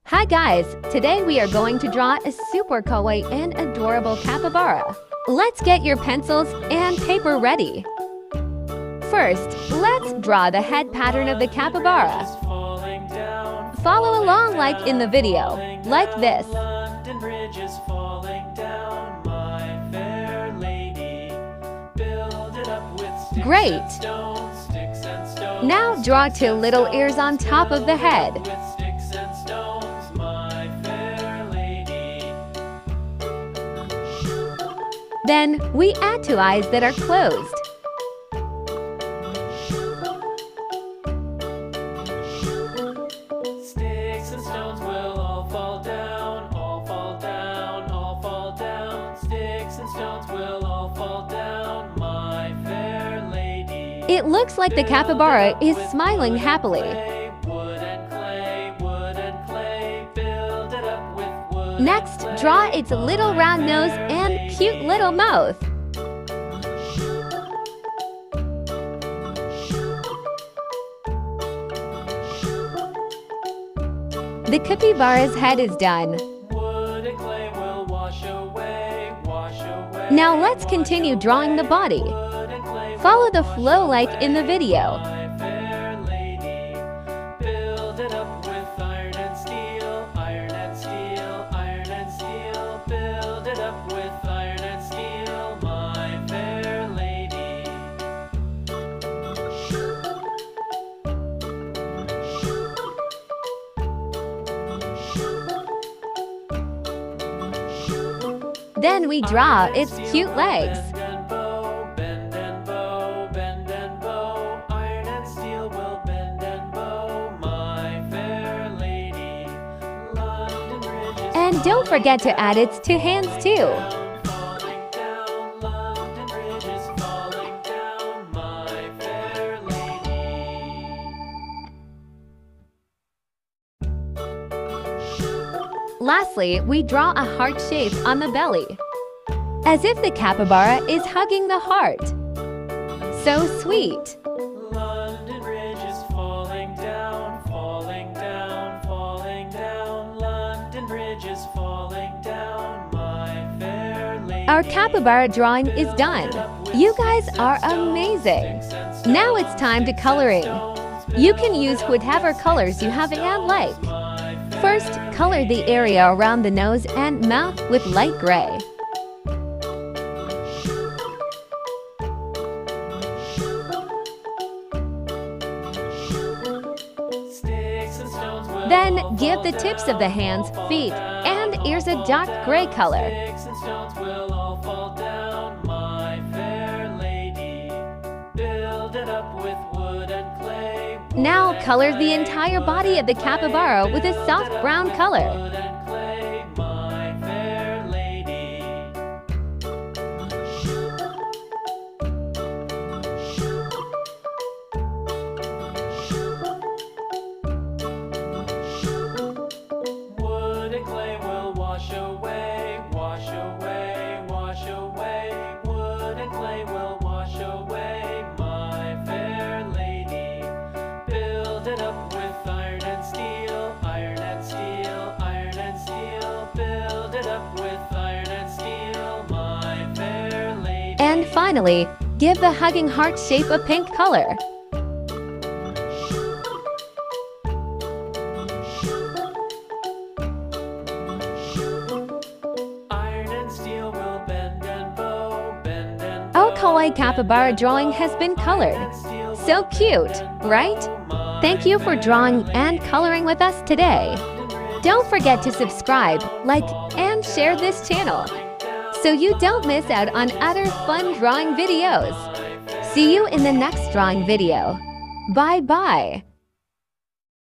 Hi guys, today we are going to draw a super kawaii and adorable capybara. Let's get your pencils and paper ready. First, let's draw the head pattern of the capybara. Follow along like in the video, like this. Great! Now draw two little ears on top of the head. Then we add two eyes that are closed. Sticks and stones will all fall down, all fall down, all fall down. Sticks and stones will all fall down, my fair lady. It looks like the capybara is smiling happily. Wood and clay, build it up with wood. Next, draw its little round nose and cute little mouth. The capybara's head is done. Wood and clay will wash away, wash away. Now let's continue drawing the body. Wood and clay Follow the flow like in the video. my fair lady. Build it up with iron and steel, iron and steel, iron and steel. Build it up with iron and steel, my fair lady. Then we draw its cute legs. Bend and bow, bend and bow, bend and bow. Iron and steel will bend and bow, my fair lady. London Bridge is And don't forget to add its two hands too. falling down. London Bridge is falling down, my fair lady. Lastly, we draw a heart shape on the belly, as if the capybara is hugging the heart. So sweet! London Bridge is falling down, falling down, falling down. London Bridge is falling down, my fair lady. Our capybara drawing is done. You guys are amazing! Now it's time to coloring. You can use whatever colors you have and like. First, color the area around the nose and mouth with light gray. Sticks and stones will Then all give fall the tips of down, the hands, all feet, fall and down, ears a all dark fall gray down. color. Sticks and stones will all fall down, my fair lady. Build it up with wood and clay. Now wood and color the clay, entire wood body of the and capybara clay. with a Build soft it up brown with color. wood and clay, my fair lady. Wood and clay will wash away, wash away, wash away. Wood and clay will wash away, my fair lady. Build it up with iron and steel, iron and steel, iron and steel. Build it up with iron and steel, my fair lady. And finally, give the hugging heart shape a pink color. Iron and steel will bend and bow, bend and bow. Our kawaii capybara drawing has been colored. So cute, right? Thank you for drawing and coloring with us today. Don't forget to subscribe, like, and share this channel so you don't miss out on other fun drawing videos. See you in the next drawing video. Bye-bye.